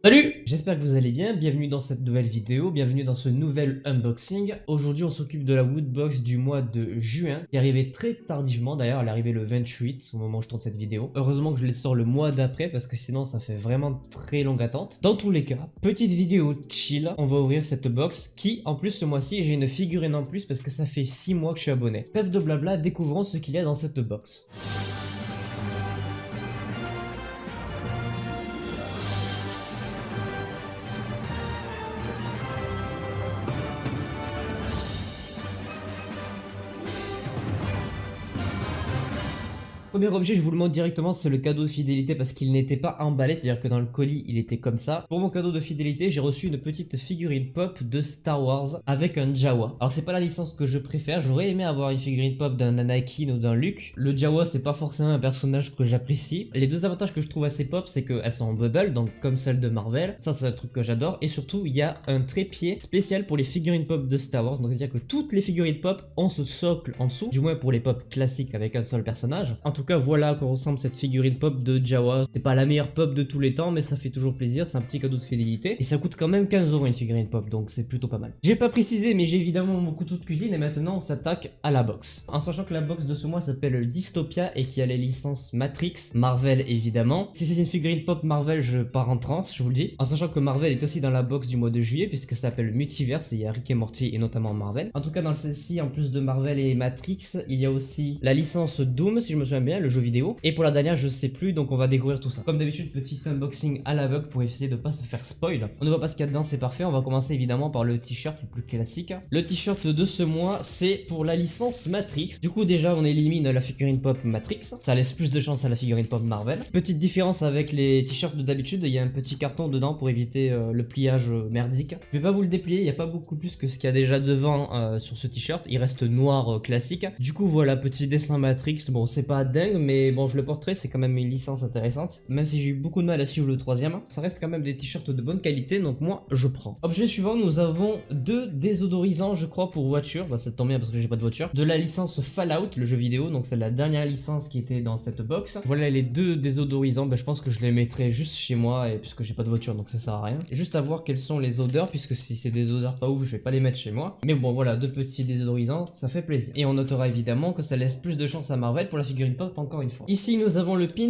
Salut! J'espère que vous allez bien, bienvenue dans cette nouvelle vidéo, bienvenue dans ce nouvel unboxing. Aujourd'hui on s'occupe de la Woodbox du mois de juin, qui est arrivée très tardivement, d'ailleurs elle est arrivée le 28 au moment où je tourne cette vidéo. Heureusement que je les sors le mois d'après parce que sinon ça fait vraiment très longue attente. Dans tous les cas, petite vidéo chill, on va ouvrir cette box qui en plus ce mois-ci j'ai une figurine en plus parce que ça fait 6 mois que je suis abonné. Trêve de blabla, découvrons ce qu'il y a dans cette box. Premier objet, je vous le montre directement, c'est le cadeau de fidélité parce qu'il n'était pas emballé, c'est-à-dire que dans le colis, il était comme ça. Pour mon cadeau de fidélité, j'ai reçu une petite figurine pop de Star Wars avec un Jawa. Alors c'est pas la licence que je préfère, j'aurais aimé avoir une figurine pop d'un Anakin ou d'un Luke. Le Jawa, c'est pas forcément un personnage que j'apprécie. Les deux avantages que je trouve assez pop, c'est qu'elles sont en bubble, donc comme celle de Marvel. Ça, c'est un truc que j'adore. Et surtout, il y a un trépied spécial pour les figurines pop de Star Wars. Donc c'est-à-dire que toutes les figurines pop ont ce socle en dessous, du moins pour les pop classiques avec un seul personnage. En tout cas, voilà à quoi ressemble cette figurine pop de Jawa. C'est pas la meilleure pop de tous les temps, mais ça fait toujours plaisir. C'est un petit cadeau de fidélité. Et ça coûte quand même 15 € une figurine pop, donc c'est plutôt pas mal. J'ai pas précisé, mais j'ai évidemment mon couteau de cuisine et maintenant on s'attaque à la box. En sachant que la box de ce mois s'appelle Dystopia et qui a les licences Matrix, Marvel évidemment. Si c'est une figurine pop Marvel, je pars en transe, je vous le dis. En sachant que Marvel est aussi dans la box du mois de juillet, puisque ça s'appelle Multiverse et il y a Rick et Morty et notamment Marvel. En tout cas, dans celle-ci, en plus de Marvel et Matrix, il y a aussi la licence Doom, si je me souviens bien, le jeu vidéo. Et pour la dernière, je sais plus, donc on va découvrir tout ça. Comme d'habitude, petit unboxing à l'aveugle pour essayer de pas se faire spoil. On ne voit pas ce qu'il y a dedans, c'est parfait. On va commencer évidemment par le t-shirt le plus classique. Le t-shirt de ce mois, c'est pour la licence Matrix. Du coup, déjà, on élimine la figurine pop Matrix. Ça laisse plus de chance à la figurine pop Marvel. Petite différence avec les t-shirts de d'habitude, il y a un petit carton dedans pour éviter le pliage merdique. Je vais pas vous le déplier, il n'y a pas beaucoup plus que ce qu'il y a déjà devant sur ce t-shirt. Il reste noir classique. Du coup, voilà, petit dessin Matrix. Bon, c'est pas dingue, mais bon, je le porterai, c'est quand même une licence intéressante. Même si j'ai eu beaucoup de mal à suivre le troisième, ça reste quand même des t-shirts de bonne qualité, donc moi, je prends. Objet suivant, nous avons deux désodorisants, je crois, pour voiture. Bah, ça tombe bien parce que j'ai pas de voiture. De la licence Fallout, le jeu vidéo, donc c'est la dernière licence qui était dans cette box. Voilà les deux désodorisants, bah, je pense que je les mettrai juste chez moi, et puisque j'ai pas de voiture, donc ça sert à rien. Juste à voir quelles sont les odeurs, puisque si c'est des odeurs pas ouf, je vais pas les mettre chez moi. Mais bon, voilà, deux petits désodorisants, ça fait plaisir. Et on notera évidemment que ça laisse plus de chance à Marvel pour la figurine pop, encore une fois. Ici, nous avons le pins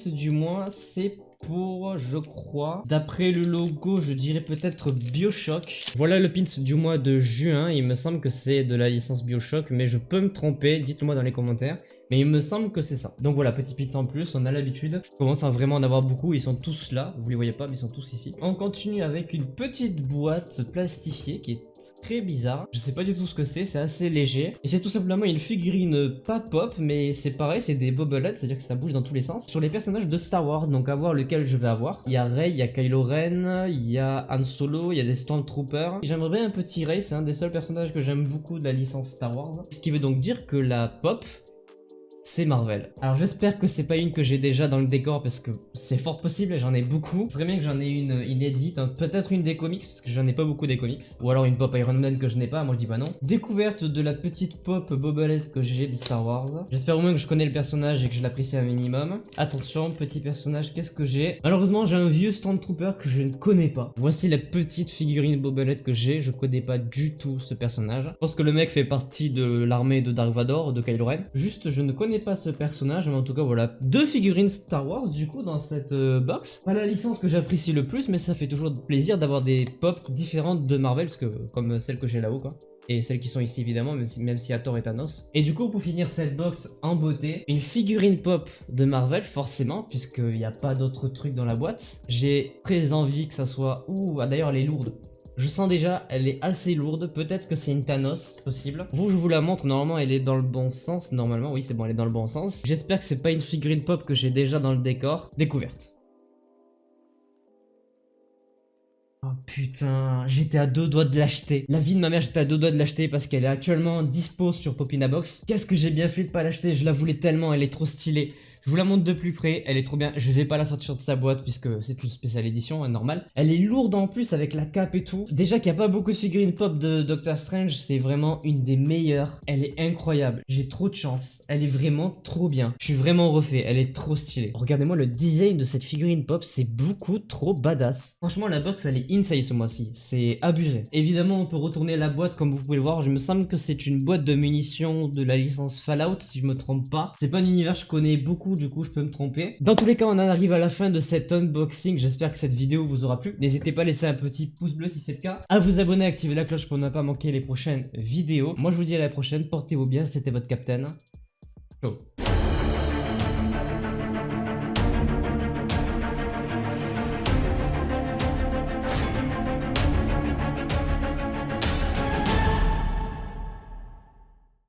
du mois, c'est pour, je crois, d'après le logo, je dirais peut-être BioShock. Voilà le pins du mois de juin, il me semble que c'est de la licence BioShock, mais je peux me tromper, dites-le moi dans les commentaires. Mais il me semble que c'est ça. Donc voilà, petit pizza en plus, on a l'habitude. Je commence à vraiment en avoir beaucoup, ils sont tous là. Vous les voyez pas, mais ils sont tous ici. On continue avec une petite boîte plastifiée qui est très bizarre. Je sais pas du tout ce que c'est assez léger. Et c'est tout simplement une figurine pas pop, mais c'est pareil, c'est des bobbleheads, c'est-à-dire que ça bouge dans tous les sens. Sur les personnages de Star Wars, donc à voir lequel je vais avoir. Il y a Rey, il y a Kylo Ren, il y a Han Solo, il y a des Stormtroopers. J'aimerais bien un petit Rey, c'est un des seuls personnages que j'aime beaucoup de la licence Star Wars. Ce qui veut donc dire que la pop, c'est Marvel. Alors j'espère que c'est pas une que j'ai déjà dans le décor parce que c'est fort possible, j'en ai beaucoup. Ce serait bien que j'en ai une inédite, hein. Peut-être une des comics parce que j'en ai pas beaucoup des comics. Ou alors une pop Iron Man que je n'ai pas, moi je dis pas non. Découverte de la petite pop bobblehead que j'ai de Star Wars. J'espère au moins que je connais le personnage et que je l'apprécie un minimum. Attention, petit personnage, qu'est-ce que j'ai? Malheureusement j'ai un vieux Stormtrooper que je ne connais pas. Voici la petite figurine bobblehead que j'ai, je connais pas du tout ce personnage. Je pense que le mec fait partie de l'armée de Dark Vador, de Kylo Ren. Juste je ne connais pas ce personnage, mais en tout cas voilà, deux figurines Star Wars du coup dans cette box. Pas la licence que j'apprécie le plus, mais ça fait toujours plaisir d'avoir des pop différentes de Marvel, parce que comme celle que j'ai là-haut quoi. Et celles qui sont ici évidemment, même si à Thor et Thanos. Et du coup pour finir cette box en beauté, une figurine pop de Marvel forcément, puisqu'il n'y a pas d'autre truc dans la boîte. J'ai très envie que ça soit... Ouh, ah, d'ailleurs elle est lourde. Je sens déjà, elle est assez lourde, peut-être que c'est une Thanos, possible. Vous, je vous la montre, normalement elle est dans le bon sens, normalement, oui c'est bon, elle est dans le bon sens. J'espère que c'est pas une figurine pop que j'ai déjà dans le décor. Découverte. Oh putain, j'étais à deux doigts de l'acheter. La vie de ma mère, j'étais à deux doigts de l'acheter parce qu'elle est actuellement dispo sur Popinabox. Qu'est-ce que j'ai bien fait de pas l'acheter, je la voulais tellement, elle est trop stylée. Je vous la montre de plus près, elle est trop bien. Je vais pas la sortir de sa boîte puisque c'est une spéciale édition, hein, normal. Elle est lourde en plus avec la cape et tout. Déjà qu'il n'y a pas beaucoup de figurines pop de Doctor Strange, c'est vraiment une des meilleures. Elle est incroyable. J'ai trop de chance. Elle est vraiment trop bien. Je suis vraiment refait. Elle est trop stylée. Regardez-moi le design de cette figurine pop, c'est beaucoup trop badass. Franchement, la box, elle est insane ce mois-ci. C'est abusé. Évidemment, on peut retourner la boîte comme vous pouvez le voir. Je me semble que c'est une boîte de munitions de la licence Fallout, si je me trompe pas. C'est pas un univers que je connais beaucoup, du coup, je peux me tromper. Dans tous les cas, on en arrive à la fin de cet unboxing. J'espère que cette vidéo vous aura plu. N'hésitez pas à laisser un petit pouce bleu si c'est le cas, à vous abonner, à activer la cloche pour ne pas manquer les prochaines vidéos. Moi, je vous dis à la prochaine. Portez-vous bien. C'était votre Captain. Ciao.